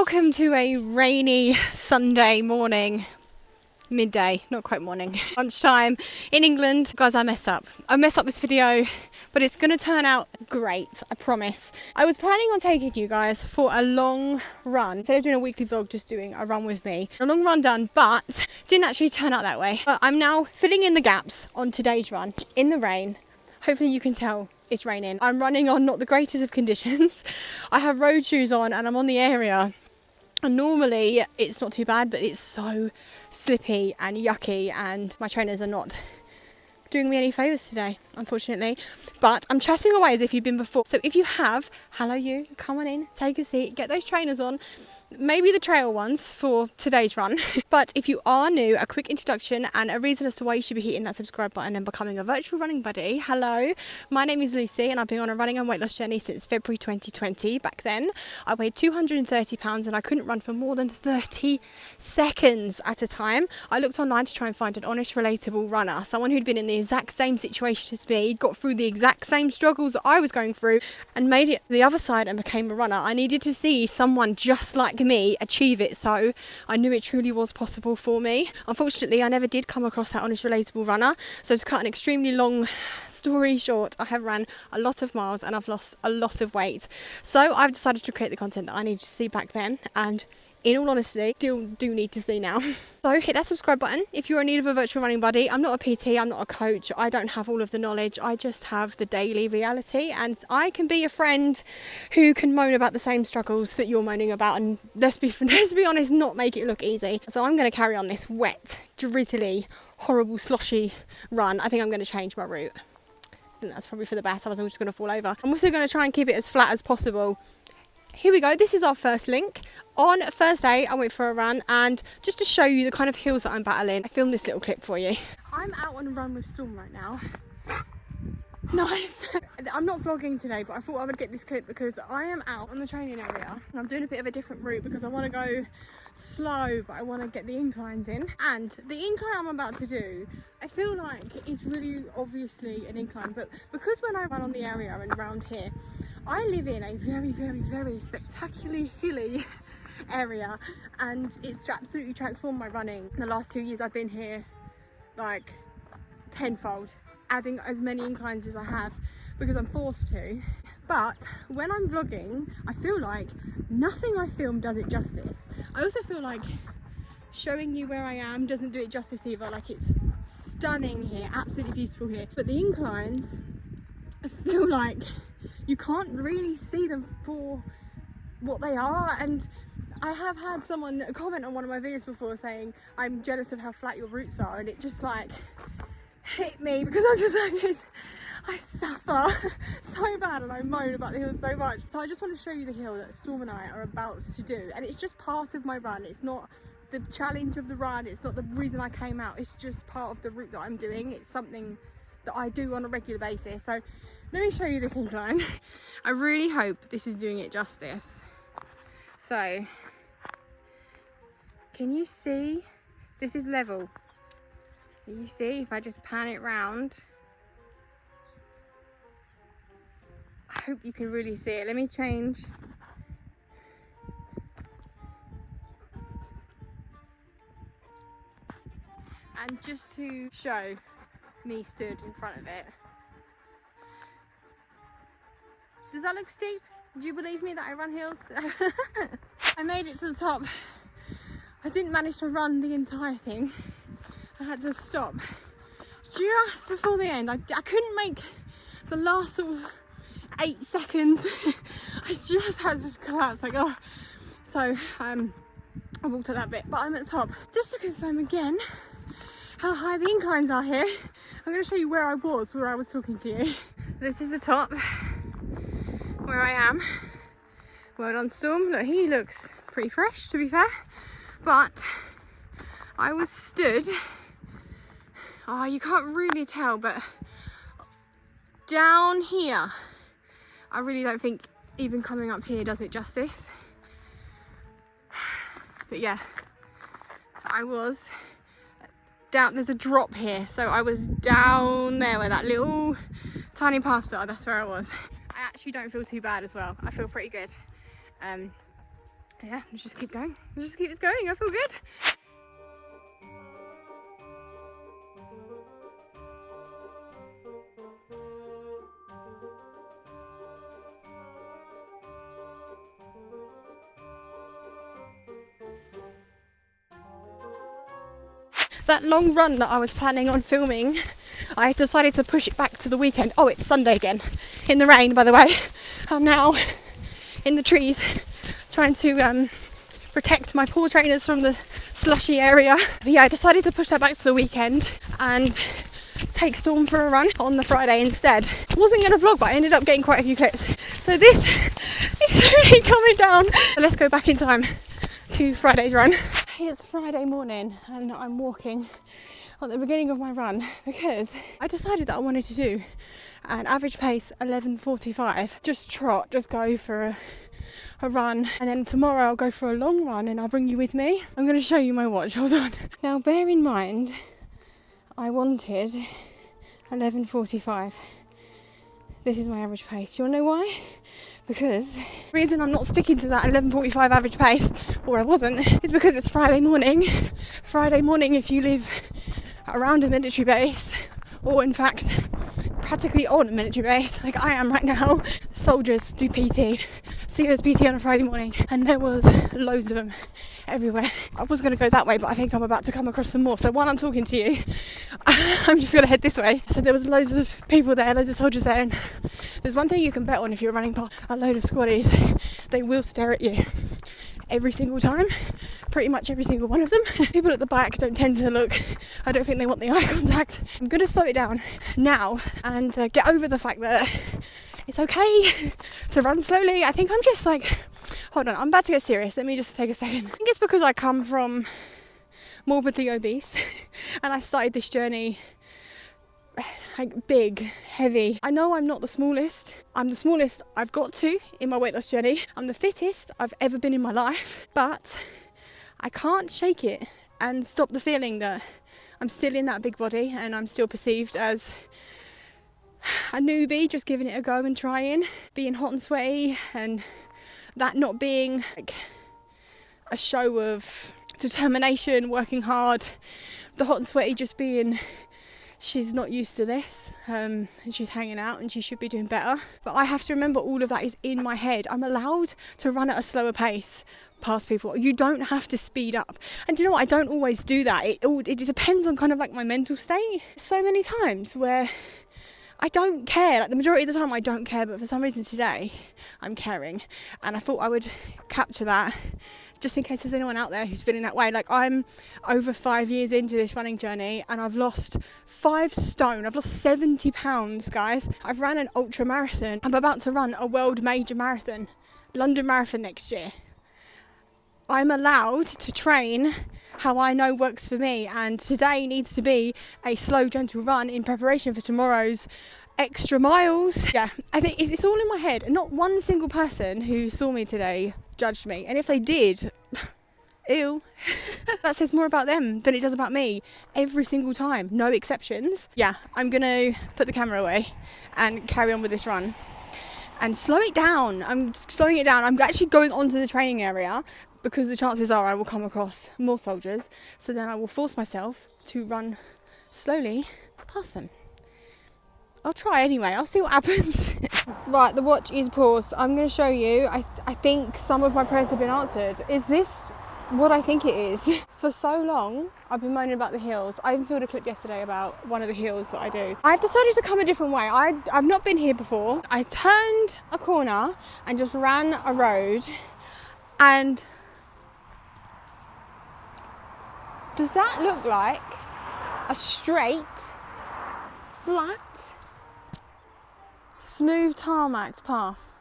Welcome to a rainy Sunday morning, midday, not quite morning, lunchtime in England. Guys, I messed up this video, but it's going to turn out great, I promise. I was planning on taking you guys for a long run. Instead of doing a weekly vlog, just doing a run with me. A long run done, but didn't actually turn out that way. But I'm now filling in the gaps on today's run in the rain. Hopefully you can tell it's raining. I'm running on not the greatest of conditions. I have road shoes on and I'm on the area. And normally it's not too bad, but it's so slippy and yucky and my trainers are not doing me any favours today, unfortunately. But I'm chatting away as if you've been before. So if you have, hello you, come on in, take a seat, get those trainers on. Maybe the trail ones for today's run. But if you are new, a quick introduction and a reason as to why you should be hitting that subscribe button and becoming a virtual running buddy. Hello, my name is Lucy and I've been on a running and weight loss journey since February 2020. Back then, I weighed 230 pounds and I couldn't run for more than 30 seconds at a time. I looked online to try and find an honest, relatable runner, someone who'd been in the exact same situation as me, got through the exact same struggles that I was going through and made it to the other side and became a runner. I needed to see someone just like me achieve it, so I knew it truly was possible for me. Unfortunately, I never did come across that honest, relatable runner. So to cut an extremely long story short, I have ran a lot of miles and I've lost a lot of weight. So I've decided to create the content that I needed to see back then, and in all honesty, still do need to see now. So hit that subscribe button if you're in need of a virtual running buddy. I'm not a PT, I'm not a coach, I don't have all of the knowledge, I just have the daily reality, and I can be a friend who can moan about the same struggles that you're moaning about, and let's be honest, not make it look easy. So I'm going to carry on this wet, drizzly, horrible, sloshy run. I think I'm going to change my route. I think that's probably for the best, otherwise I'm just going to fall over. I'm also going to try and keep it as flat as possible. Here we go, this is our first link. On Thursday I went for a run, and just to show you the kind of hills that I'm battling, I filmed this little clip for you. I'm out on a run with Storm right now. Nice. I'm not vlogging today, but I thought I would get this clip because I am out on the training area and I'm doing a bit of a different route because I want to go slow, but I want to get the inclines in. And the incline I'm about to do, I feel like is really obviously an incline, but because when I run on the area and around here, I live in a very, very, very spectacularly hilly area, and it's absolutely transformed my running. In the last 2 years I've been here like tenfold, adding as many inclines as I have because I'm forced to. But when I'm vlogging, I feel like nothing I film does it justice. I also feel like showing you where I am doesn't do it justice either. Like, it's stunning here, absolutely beautiful here, but the inclines, I feel like you can't really see them for what they are. And I have had someone comment on one of my videos before saying I'm jealous of how flat your routes are, and it just like hit me because I'm just like, I suffer so bad and I moan about the hill so much. So I just want to show you the hill that Storm and I are about to do, and it's just part of my run. It's not the challenge of the run, it's not the reason I came out, it's just part of the route that I'm doing. It's something that I do on a regular basis. So let me show you this incline. I really hope this is doing it justice. So, can you see? This is level. You see, if I just pan it round, I hope you can really see it. Let me change. And just to show me stood in front of it. Does that look steep? Do you believe me that I run hills? I made it to the top. I didn't manage to run the entire thing. I had to stop just before the end. I couldn't make the last sort of 8 seconds. I just had this collapse, like, oh. So I walked at that bit, but I'm at the top. Just to confirm again how high the inclines are here, I'm going to show you where I was talking to you. This is the top where I am. Well done, Storm. Look, he looks pretty fresh, to be fair, but I was stood, oh, you can't really tell, but down here, I really don't think even coming up here does it justice. But yeah, I was down, there's a drop here, so I was down there where that little tiny paths are, that's where I was. I actually don't feel too bad as well, I feel pretty good. Yeah, let's just keep going. Let's just keep this going. I feel good. That long run that I was planning on filming, I decided to push it back to the weekend. Oh, it's Sunday again. In the rain, by the way. I'm now in the trees trying to protect my poor trainers from the slushy area. But yeah, I decided to push that back to the weekend and take Storm for a run on the Friday instead. I wasn't going to vlog, but I ended up getting quite a few clips. So this is really coming down. So let's go back in time to Friday's run. It's Friday morning and I'm walking at the beginning of my run because I decided that I wanted to do an average pace 11:45. Just trot, just go for a run, and then tomorrow I'll go for a long run and I'll bring you with me. I'm going to show you my watch, hold on. Now bear in mind, I wanted 11:45. This is my average pace. You want to know why? Because the reason I'm not sticking to that 11:45 average pace, or I wasn't, is because it's Friday morning. Friday morning, if you live around a military base, or in fact practically on a military base like I am right now, soldiers do PT. Serious PT on a Friday morning, and there was loads of them everywhere. I was going to go that way, but I think I'm about to come across some more. So while I'm talking to you, I'm just going to head this way. So there was loads of people there, loads of soldiers there, and there's one thing you can bet on if you're running past a load of squaddies: they will stare at you every single time. Pretty much every single one of them. People at the back don't tend to look. I don't think they want the eye contact. I'm going to slow it down now and get over the fact that it's okay to run slowly. I think I'm just like, hold on, I'm about to get serious. Let me just take a second. I think it's because I come from morbidly obese and I started this journey like big, heavy. I know I'm not the smallest. I'm the smallest I've got to in my weight loss journey. I'm the fittest I've ever been in my life, but I can't shake it and stop the feeling that I'm still in that big body and I'm still perceived as a newbie just giving it a go and trying, being hot and sweaty, and that not being like a show of determination, working hard. The hot and sweaty just being, she's not used to this, and she's hanging out and she should be doing better. But I have to remember all of that is in my head. I'm allowed to run at a slower pace past people. You don't have to speed up. And do you know what? I don't always do that. It depends on kind of like my mental state. So many times where I don't care, like the majority of the time I don't care, but for some reason today I'm caring, and I thought I would capture that just in case there's anyone out there who's feeling that way. Like, I'm over 5 years into this running journey and I've lost 5 stone. I've lost 70 pounds, guys. I've ran an ultra marathon. I'm about to run a world major marathon, London Marathon next year. I'm allowed to train how I know works for me, and today needs to be a slow, gentle run in preparation for tomorrow's extra miles. Yeah, I think it's all in my head, and not one single person who saw me today judged me, and if they did, ew. That says more about them than it does about me every single time, no exceptions. Yeah, I'm gonna put the camera away and carry on with this run and slow it down. I'm slowing it down. I'm actually going onto the training area because the chances are I will come across more soldiers, so then I will force myself to run slowly past them. I'll try anyway, I'll see what happens. Right, the watch is paused. I'm going to show you. I think some of my prayers have been answered. Is this what I think it is? For so long, I've been moaning about the hills. I even filmed a clip yesterday about one of the hills that I do. I've decided to come a different way. I've not been here before. I turned a corner and just ran a road, and does that look like a straight, flat, smooth tarmacked path?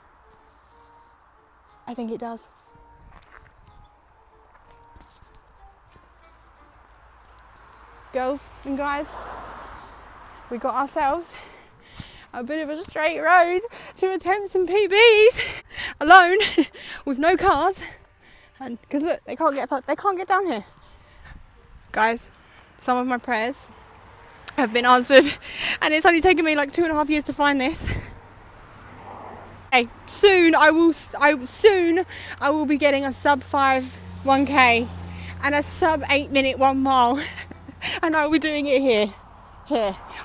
I think it does. Girls and guys, we got ourselves a bit of a straight road to attempt some PBs alone with no cars, and because look, they can't get down here. Guys, some of my prayers have been answered, and it's only taken me like 2.5 years to find this. Okay, soon I will be getting a sub 5 1k and a sub 8 minute 1 mile, and I will be doing it here.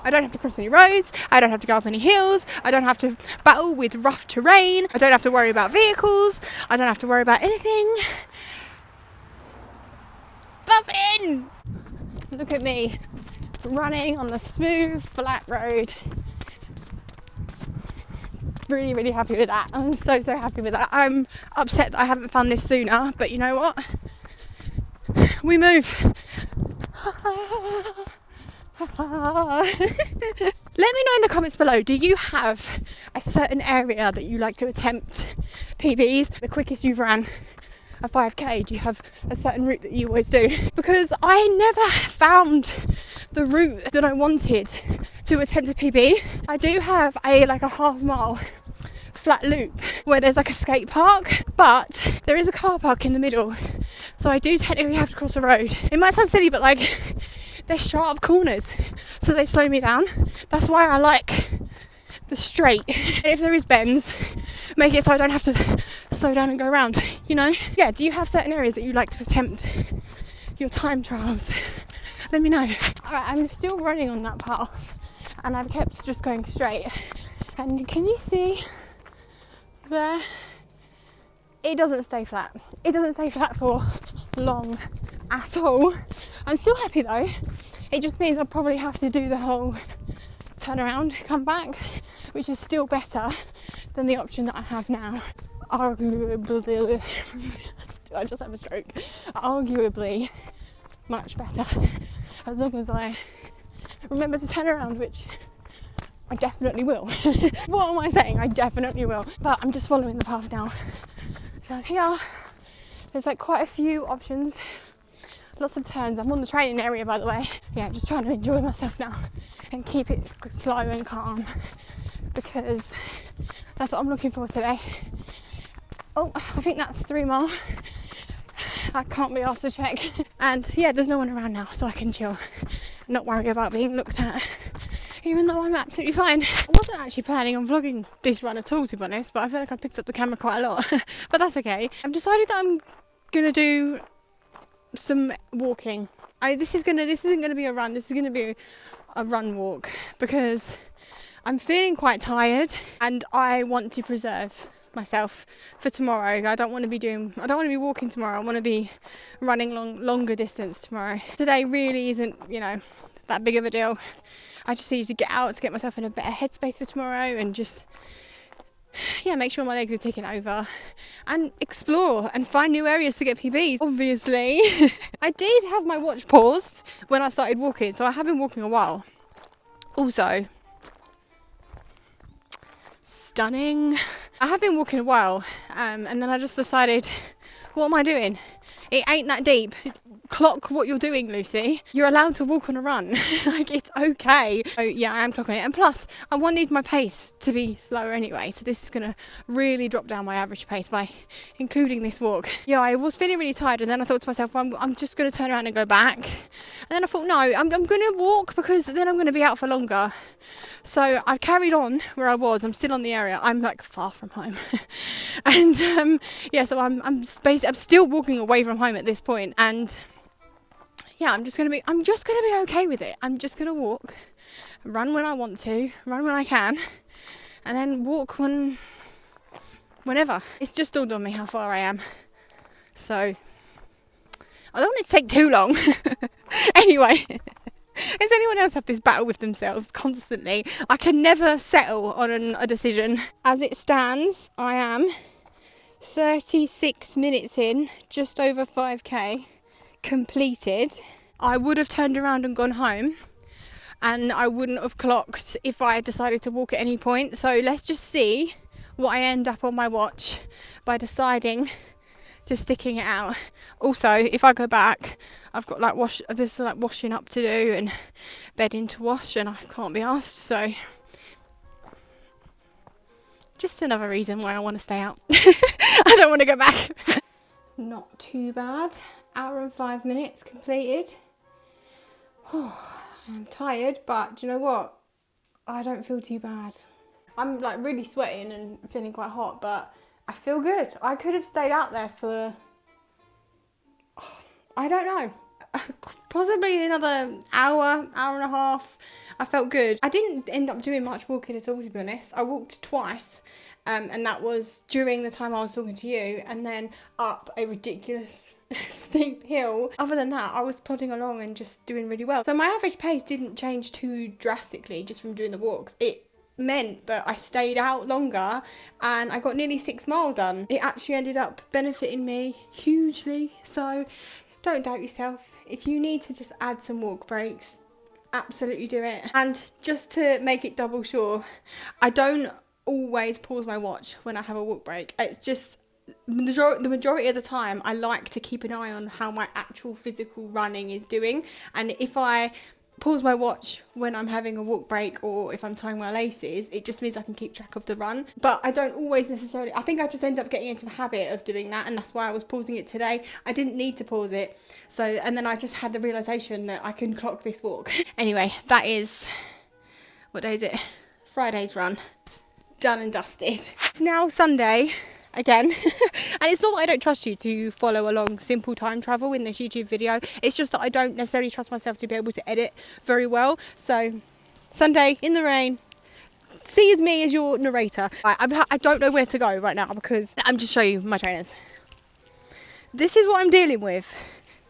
I don't have to cross any roads, I don't have to go up any hills, I don't have to battle with rough terrain, I don't have to worry about vehicles, I don't have to worry about anything. Buzzing! Look at me, running on the smooth, flat road. Really, really happy with that. I'm so happy with that. I'm upset that I haven't found this sooner, but you know what? We move. Let me know in the comments below, do you have a certain area that you like to attempt PBs, the quickest you've ran a 5k? Do you have a certain route that you always do? Because I never found the route that I wanted to attempt a PB. I do have a half mile flat loop where there's like a skate park, but there is a car park in the middle, so I do technically have to cross a road. It might sound silly, but like, they're sharp corners, so they slow me down. That's why I like the straight. If there is bends, make it so I don't have to slow down and go around, you know? Yeah, do you have certain areas that you like to attempt your time trials? Let me know. Alright, I'm still running on that path, and I've kept just going straight. And can you see there? It doesn't stay flat. It doesn't stay flat for long at all. I'm still happy though. It just means I'll probably have to do the whole turn around, come back, which is still better than the option that I have now. Arguably, I just have a stroke. Arguably much better, as long as I remember to turn around, which I definitely will. What am I saying? I definitely will. But I'm just following the path now. So here, there's like quite a few options, lots of turns. I'm on the training area, by the way. Yeah, I'm just trying to enjoy myself now and keep it slow and calm, because that's what I'm looking for today. Oh, I think that's 3 mile. I can't be asked to check. And yeah, there's no one around now, so I can chill, not worry about being looked at, even though I'm absolutely fine. I wasn't actually planning on vlogging this run at all, to be honest, but I feel like I picked up the camera quite a lot. But that's okay. I've decided that I'm gonna do some walking. This isn't gonna be a run, this is gonna be a run walk, because I'm feeling quite tired and I want to preserve myself for tomorrow. I don't want to be walking tomorrow. I want to be running longer distance tomorrow. Today really isn't, that big of a deal. I just need to get out to get myself in a better headspace for tomorrow, and just make sure my legs are ticking over and explore and find new areas to get PBs, obviously. I did have my watch paused when I started walking, so I have been walking a while. Also, stunning. I have been walking a while, and then I just decided, what am I doing? It ain't that deep. Clock what you're doing, Lucy. You're allowed to walk on a run. Like, it's okay. So yeah, I am clocking it. And plus, I wanted my pace to be slower anyway, so this is going to really drop down my average pace by including this walk. Yeah, I was feeling really tired, and then I thought to myself, well, I'm just going to turn around and go back. And then I thought, no, I'm going to walk, because then I'm going to be out for longer. So I carried on where I was. I'm still on the area. I'm like far from home. And so I'm still walking away from home at this point. And yeah, I'm just gonna be okay with it. I'm just gonna walk, run when I want to, run when I can, and then walk whenever. It's just dawned on me how far I am, so I don't want it to take too long. Anyway, does anyone else have this battle with themselves constantly? I can never settle on a decision. As it stands, I am 36 minutes in, just over 5k completed. I would have turned around and gone home, and I wouldn't have clocked if I had decided to walk at any point. So let's just see what I end up on my watch by deciding to sticking it out. Also, if I go back, I've got there's washing up to do and bedding to wash, and I can't be asked. So just another reason why I want to stay out. I don't want to go back. Not too bad. Hour and 5 minutes completed. I'm tired, but do you know what? I don't feel too bad. I'm like really sweating and feeling quite hot, but I feel good. I could have stayed out there for, I don't know, possibly another hour, hour and a half. I felt good. I didn't end up doing much walking at all, to be honest. I walked twice, and that was during the time I was talking to you, and then up a ridiculous steep hill. Other than that, I was plodding along and just doing really well. So my average pace didn't change too drastically just from doing the walks. It meant that I stayed out longer and I got nearly 6 miles done. It actually ended up benefiting me hugely. So don't doubt yourself. If you need to just add some walk breaks, absolutely do it. And just to make it double sure, I don't always pause my watch when I have a walk break. It's just the majority of the time I like to keep an eye on how my actual physical running is doing, and if I pause my watch when I'm having a walk break or if I'm tying my laces, it just means I can keep track of the run. But I don't always necessarily, I think I just end up getting into the habit of doing that, and that's why I was pausing it today. I didn't need to pause it, so, and then I just had the realisation that I can clock this walk. Anyway, that is, what day is it? Friday's run. Done and dusted. It's now Sunday again, and it's not that I don't trust you to follow along simple time travel in this YouTube video, it's just that I don't necessarily trust myself to be able to edit very well. So Sunday in the rain, see as me as your narrator. I don't know where to go right now because I'm just showing you my trainers. This is what I'm dealing with.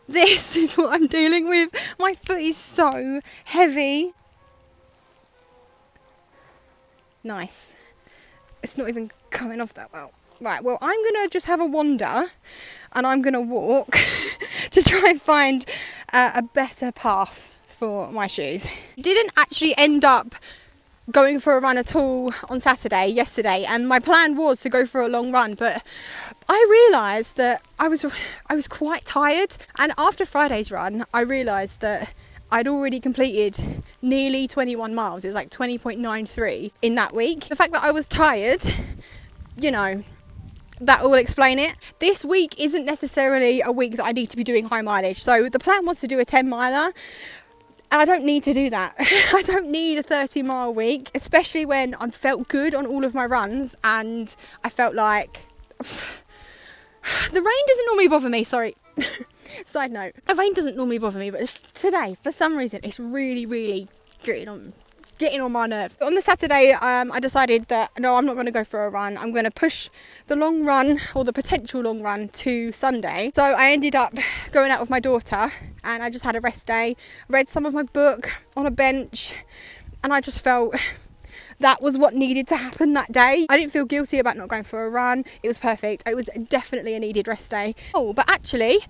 This is what I'm dealing with. My foot is so heavy. Nice. It's not even coming off that well. Right, well, I'm going to just have a wander and I'm going to walk to try and find a better path for my shoes. Didn't actually end up going for a run at all on yesterday, and my plan was to go for a long run, but I realised that I was quite tired, and after Friday's run, I realised that I'd already completed nearly 21 miles. It was like 20.93 in that week. The fact that I was tired, you know, that will explain it. This week isn't necessarily a week that I need to be doing high mileage. So the plan was to do a 10 miler. And I don't need to do that. I don't need a 30-mile week, especially when I felt good on all of my runs and I felt like the rain doesn't normally bother me, sorry. Side note, the rain doesn't normally bother me, but today, for some reason, it's really, really getting on my nerves. On the Saturday, I decided that no, I'm not going to go for a run. I'm going to push the long run, or the potential long run, to Sunday. So I ended up going out with my daughter and I just had a rest day, read some of my book on a bench, and I just felt that was what needed to happen that day. I didn't feel guilty about not going for a run. It was perfect. It was definitely a needed rest day. Oh, but actually,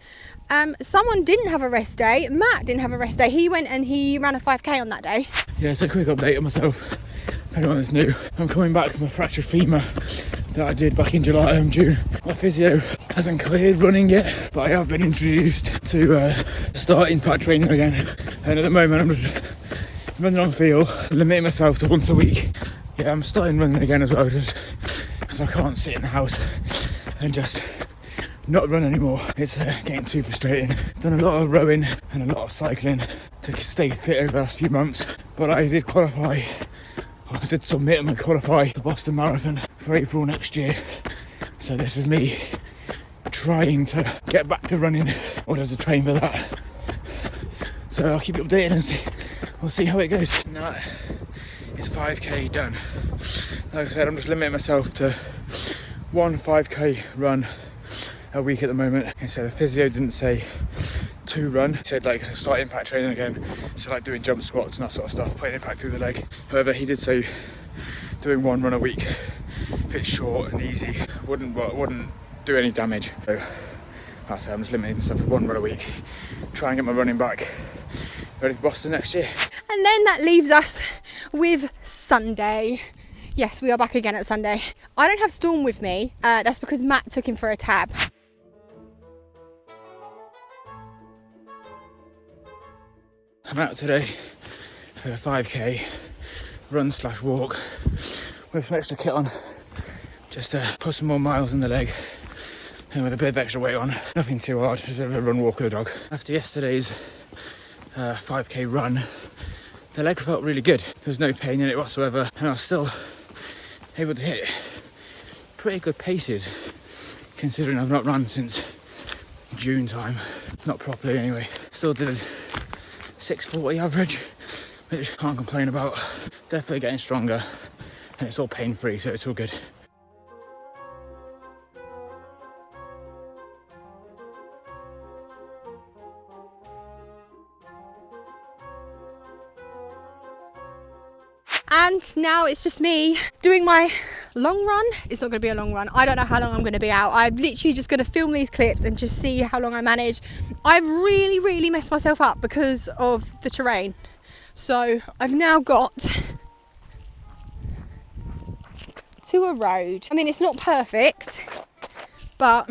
someone didn't have a rest day. Matt didn't have a rest day. He went and he ran a 5k on that day. Yeah, so a quick update on myself. If anyone is new, I'm coming back from a fractured femur that I did back in June. My physio hasn't cleared running yet, but I have been introduced to start impact training again. And at the moment, I'm just running on feel, limiting myself to once a week. Yeah, I'm starting running again as well, just because I can't sit in the house and just not run anymore. It's getting too frustrating. Done a lot of rowing and a lot of cycling to stay fit over the last few months, but I did submit and qualify the Boston Marathon for April next year. So this is me trying to get back to running, or to train for that. So I'll keep you updated and we'll see how it goes. Now it's 5k done. Like I said, I'm just limiting myself to one 5k run a week at the moment. And so the physio didn't say to run, he said like start impact training again, so like doing jump squats and that sort of stuff, putting impact through the leg. However, he did say doing one run a week, if it's short and easy, wouldn't do any damage. So like I said, I'm just limiting myself to one run a week, try and get my running back ready for Boston next year. And then that leaves us with Sunday. Yes, we are back again at Sunday. I don't have Storm with me, that's because Matt took him for a tab. I'm out today for a 5k run / walk with some extra kit on, just to put some more miles in the leg and with a bit of extra weight on. Nothing too hard, just a bit of a run, walk with the dog. After yesterday's 5k run, the leg felt really good. There was no pain in it whatsoever, and I was still able to hit pretty good paces, considering I've not run since June time. Not properly anyway. Still did 6:40 average, which I can't complain about. Definitely getting stronger, and it's all pain-free, so it's all good. And now it's just me doing my long run. It's not going to be a long run. I don't know how long I'm going to be out. I'm literally just going to film these clips and just see how long I manage. I've really messed myself up because of the terrain. So I've now got to a road. I mean, it's not perfect, but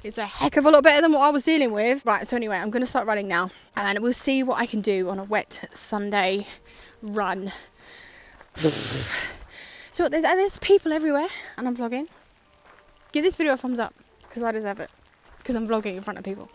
it's a heck of a lot better than what I was dealing with. Right, so anyway, I'm going to start running now, and we'll see what I can do on a wet Sunday run. So there's people everywhere, and I'm vlogging. Give this video a thumbs up, because I deserve it, because I'm vlogging in front of people.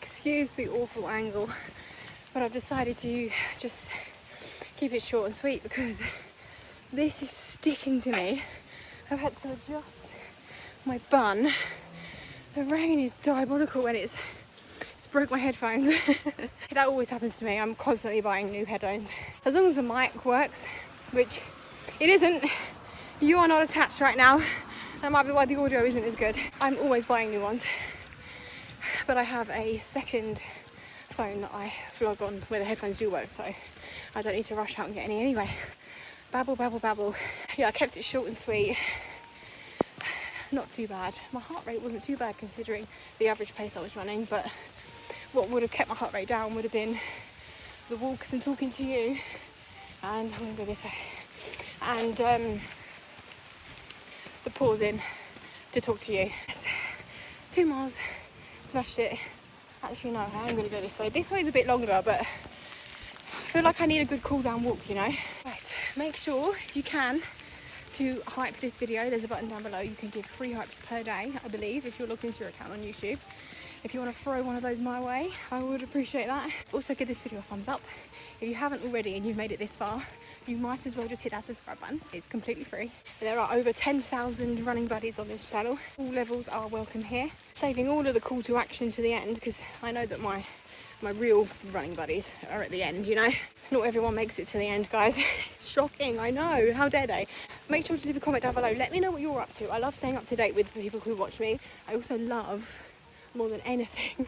Excuse the awful angle, but I've decided to just keep it short and sweet because this is sticking to me. I've had to adjust my bun. The rain is diabolical and it's broke my headphones. That always happens to me. I'm constantly buying new headphones. As long as the mic works, which it isn't. You are not attached right now. That might be why the audio isn't as good. I'm always buying new ones. But I have a second phone that I vlog on where the headphones do work, so I don't need to rush out and get any anyway. Babble, babble, babble. Yeah, I kept it short and sweet. Not too bad. My heart rate wasn't too bad considering the average pace I was running, but what would have kept my heart rate down would have been the walks and talking to you. And I'm going to go this way. And the pausing to talk to you. 2 miles. Smashed it. Actually no, I am going to go this way. This way is a bit longer, but I feel like I need a good cool down walk, you know. Right, make sure if you can to hype this video. There's a button down below. You can give 3 hypes per day, I believe, if you're logged into your account on YouTube. If you want to throw one of those my way, I would appreciate that. Also give this video a thumbs up. If you haven't already and you've made it this far, you might as well just hit that subscribe button. It's completely free. There are over 10,000 running buddies on this channel. All levels are welcome here. Saving all of the call to action to the end, because I know that my real running buddies are at the end, you know. Not everyone makes it to the end, guys. Shocking, I know. How dare they? Make sure to leave a comment down below. Let me know what you're up to. I love staying up to date with the people who watch me. I also love, more than anything,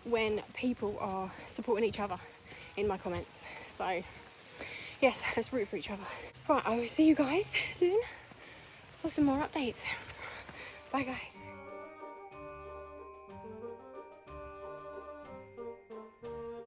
when people are supporting each other in my comments. So yes, let's root for each other. Right, I will see you guys soon for some more updates. Bye guys.